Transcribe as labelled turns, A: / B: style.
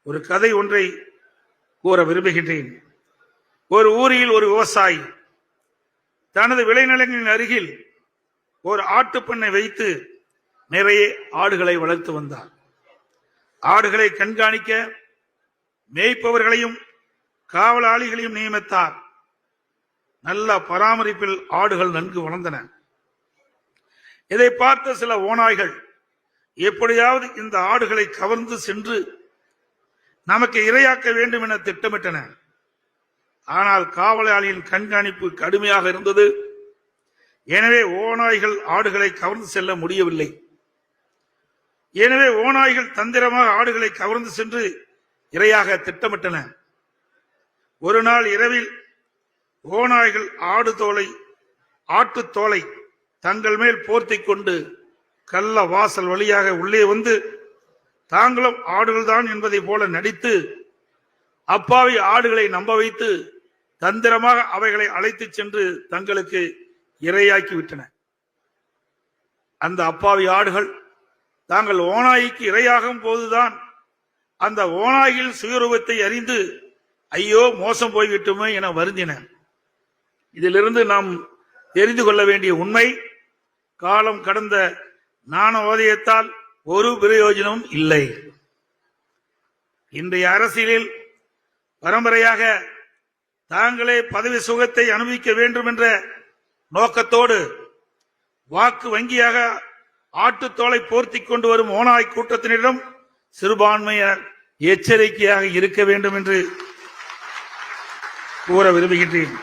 A: ஒரு கதை ஒன்றை கூற விரும்புகின்றேன். ஒரு ஊரில் ஒரு விவசாயி தனது விளைநிலங்களின் அருகில் ஒரு ஆட்டுப்பண்ணை வைத்து நிறைய ஆடுகளை வளர்த்து வந்தார். ஆடுகளை கண்காணிக்க மேய்ப்பவர்களையும் காவலாளிகளையும் நியமித்தார். நல்ல பராமரிப்பில் ஆடுகள் நன்கு வளர்ந்தன. இதை பார்த்த சில ஓநாய்கள் எப்படியாவது இந்த ஆடுகளை கவர்ந்து சென்று நமக்கு இரையாக்க வேண்டும் என திட்டமிட்டன. ஆனால் காவலாளியின் கண்காணிப்பு கடுமையாக இருந்தது. எனவே ஓநாய்கள் ஆடுகளை கவர்ந்து செல்ல முடியவில்லை. எனவே ஓநாய்கள் தந்திரமாக ஆடுகளை கவர்ந்து சென்று இரையாக திட்டமிட்டன. ஒரு நாள் இரவில் ஓநாய்கள் ஆட்டுத்தோலை தங்கள் மேல் போர்த்தி கொண்டு கள்ள வாசல் வழியாக உள்ளே வந்து தாங்களும் ஆடுகள்தான் என்பதை போல நடித்து அப்பாவி ஆடுகளை நம்ப வைத்து தந்திரமாக அவைகளை அழைத்து சென்று தங்களுக்கு இரையாக்கி விட்டன. அந்த அப்பாவி ஆடுகள் தாங்கள் ஓநாய்க்கு இரையாகும் போதுதான் அந்த ஓநாய்கள் சுயரூபத்தை அறிந்து ஐயோ மோசம் போய்விட்டுமே என வருந்தின. இதிலிருந்து நாம் தெரிந்து கொள்ள வேண்டிய உண்மை, காலம் கடந்த ஞானோதயத்தால் ஒரு பிரயோஜனமும் இல்லை. இன்றைய அரசியலில் பரம்பரையாக தாங்களே பதவி சுகத்தை அனுபவிக்க வேண்டும் என்ற நோக்கத்தோடு வாக்கு வங்கியாக ஆட்டுத்தோலை போர்த்தி கொண்டு வரும் ஓநாய் கூட்டத்தினரிடம் சிறுபான்மையினர் எச்சரிக்கையாக இருக்க வேண்டும் என்று கூற விரும்புகின்றேன்.